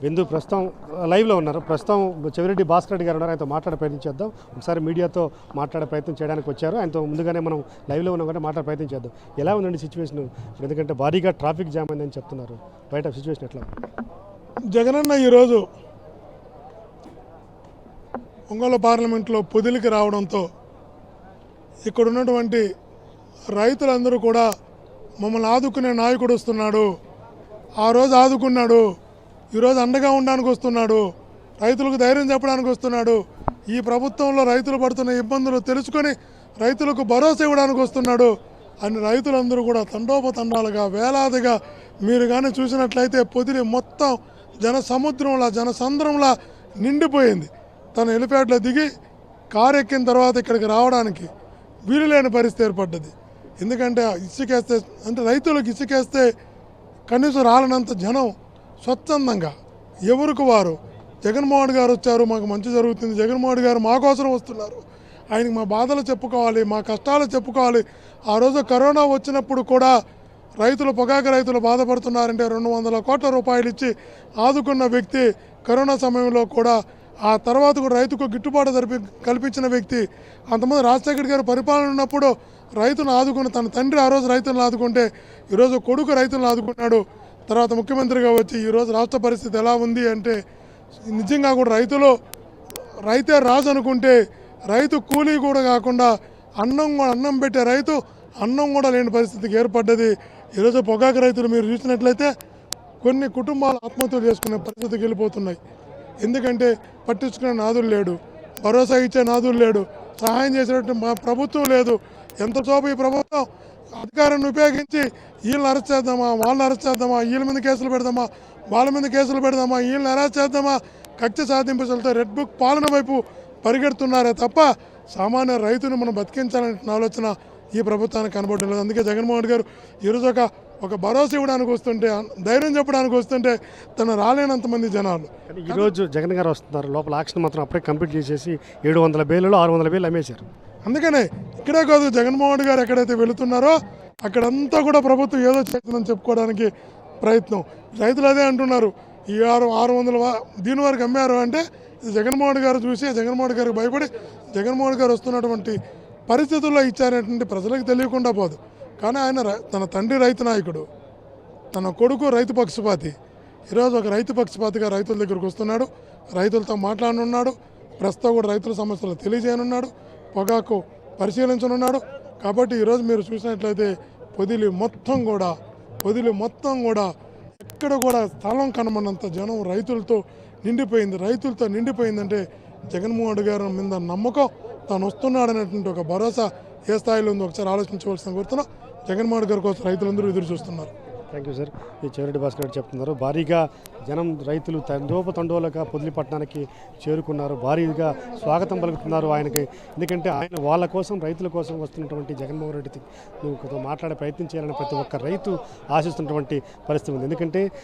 బిందు ప్రస్తుతం లైవ్లో ఉన్నారు. ప్రస్తుతం చెవిరెడ్డి భాస్కర్ రెడ్డి గారు ఉన్నారు. ఆయనతో మాట్లాడే ప్రయత్నం చేద్దాం. ఒకసారి మీడియాతో మాట్లాడే ప్రయత్నం చేయడానికి వచ్చారు. ఆయనతో ముందుగానే మనం లైవ్లో ఉన్నాం కాబట్టి మాట్లాడే ప్రయత్నం చేద్దాం. ఎలా ఉందండి సిచ్యువేషన్? ఎందుకంటే భారీగా ట్రాఫిక్ జామ్ అయిందని చెప్తున్నారు. బయట సిచ్యువేషన్ ఎట్లా? జగనన్న ఈరోజు ఒంగోలు పార్లమెంట్లో పొదిలికి రావడంతో ఇక్కడ ఉన్నటువంటి రైతులందరూ కూడా మమ్మల్ని ఆదుకునే నాయకుడు వస్తున్నాడు, ఆ రోజు ఆదుకున్నాడు, ఈరోజు అండగా ఉండడానికి వస్తున్నాడు, రైతులకు ధైర్యం చెప్పడానికి వస్తున్నాడు, ఈ ప్రభుత్వంలో రైతులు పడుతున్న ఇబ్బందులు తెలుసుకొని రైతులకు భరోసా ఇవ్వడానికి వస్తున్నాడు అని రైతులందరూ కూడా తండోపతండాలుగా వేలాదిగా మీరు కానీ చూసినట్లయితే పొదిలి మొత్తం జన సముద్రంలా జనసంద్రంలా నిండిపోయింది. తన హెలిప్యాడ్లో దిగి కారు ఎక్కిన తర్వాత ఇక్కడికి రావడానికి వీలు లేని పరిస్థితి ఏర్పడ్డది. ఎందుకంటే ఇసుకేస్తే అంటే రైతులకు ఇసుకేస్తే కనీసం రాలనంత జనం స్వచ్ఛందంగా ఎవరికి వారు జగన్మోహన్ గారు వచ్చారు, మాకు మంచి జరుగుతుంది, జగన్మోహన్ గారు మా కోసం వస్తున్నారు, ఆయనకి మా బాధలు చెప్పుకోవాలి, మా కష్టాలు చెప్పుకోవాలి. ఆ రోజు కరోనా వచ్చినప్పుడు కూడా పొగాకు రైతులు బాధపడుతున్నారంటే 200 కోట్ల రూపాయలు ఇచ్చి ఆదుకున్న వ్యక్తి, కరోనా సమయంలో కూడా ఆ తర్వాత కూడా రైతుకు గిట్టుబాటు కల్పించిన వ్యక్తి. అంతమంది రాజశేఖర్ గారు పరిపాలన ఉన్నప్పుడు రైతును ఆదుకున్న తన తండ్రి ఆ రోజు రైతులను ఆదుకుంటే ఈరోజు కొడుకు రైతులను ఆదుకున్నాడు. తర్వాత ముఖ్యమంత్రిగా వచ్చి ఈరోజు రాష్ట్ర పరిస్థితి ఎలా ఉంది అంటే నిజంగా కూడా రైతే రాజు అనుకుంటే రైతు కూలీ కూడా కాకుండా అన్నం పెట్టే రైతు అన్నం కూడా లేని పరిస్థితికి ఏర్పడ్డది. ఈరోజు పొగాకు రైతులు మీరు చూసినట్లయితే కొన్ని కుటుంబాలు ఆత్మహత్యలు చేసుకునే పరిస్థితికి వెళ్ళిపోతున్నాయి. ఎందుకంటే పట్టించుకునే నాదులు లేడు, భరోసా ఇచ్చే నాదులు లేడు, సహాయం చేసేటట్టు మా ప్రభుత్వం లేదు. ఎంతసేపు ఈ ప్రభుత్వం అధికారాన్ని ఉపయోగించి వీళ్ళని అరెస్ట్ చేద్దామా, వాళ్ళని అరెస్ట్ చేద్దామా, వీళ్ళ మీద కేసులు పెడదామా, వాళ్ళ మీద కేసులు పెడదామా, వీళ్ళని అరెస్ట్ చేద్దామా, కక్ష సాధింపులతో రెడ్ బుక్ పాలన వైపు పరిగెడుతున్నారే తప్ప సామాన్య రైతును మనం బతికించాలనే ఆలోచన ఈ ప్రభుత్వానికి కనబడడం లేదు. అందుకే జగన్మోహన్ గారు ఈరోజు ఒక భరోసా ఇవ్వడానికి వస్తుంటే, ధైర్యం చెప్పడానికి వస్తుంటే తను రాలేనంతమంది జనాలు. ఈరోజు జగన్ గారు వస్తున్నారు, లోపల ఆక్షన్ మాత్రం అప్పుడే కంప్లీట్ చేసేసి 700 బేలలో 600 బేలు అమ్మేశారు. అందుకనే ఇక్కడే కాదు, జగన్మోహన్ గారు ఎక్కడైతే వెళుతున్నారో అక్కడంతా కూడా ప్రభుత్వం ఏదో చేస్తుందని చెప్పుకోవడానికి ప్రయత్నం. రైతులు అదే అంటున్నారు, ఈ 600 దీని వరకు అమ్మారు అంటే ఇది జగన్మోహన్ గారు చూసి జగన్మోహన్ గారికి భయపడి జగన్మోహన్ గారు వస్తున్నటువంటి పరిస్థితుల్లో ఇచ్చారనేటువంటి ప్రజలకు తెలియకుండా పోదు. కానీ ఆయన తన తండ్రి రైతు నాయకుడు, తన కొడుకు రైతు పక్షపాతి. ఈరోజు ఒక రైతు పక్షపాతిగా రైతుల దగ్గరకు వస్తున్నాడు, రైతులతో మాట్లాడనున్నాడు, ప్రస్తుతం కూడా రైతుల సమస్యలు తెలియజేయనున్నాడు, పొగాకు పరిశీలించనున్నాడు. కాబట్టి ఈరోజు మీరు చూసినట్లయితే పొదిలి మొత్తం కూడా ఎక్కడ కూడా స్థలం కనమన్నంత జనం రైతులతో నిండిపోయిందంటే జగన్మోహన్ గారి మీద నమ్మకం, తాను వస్తున్నాడనేటువంటి ఒక భరోసా ఏ స్థాయిలో ఉందో ఒకసారి ఆలోచించవలసిన కోరుతున్నాం. జగన్మోహన్ గారి కోసం రైతులందరూ ఎదురు చూస్తున్నారు. Thank you sir. ఈ చెవిరెడ్డి భాస్కర్ రెడ్డి చెప్తున్నారు, భారీగా జనం రైతులు తండోపతండోలుగా పొదిలి పట్టణానికి చేరుకున్నారు, భారీగా స్వాగతం పలుకుతున్నారు ఆయనకి. ఎందుకంటే ఆయన వాళ్ళ కోసం రైతుల కోసం వస్తున్నటువంటి జగన్మోహన్ రెడ్డితో మాట్లాడే ప్రయత్నం చేయాలని ప్రతి ఒక్క రైతు ఆశిస్తున్నటువంటి పరిస్థితి ఉంది. ఎందుకంటే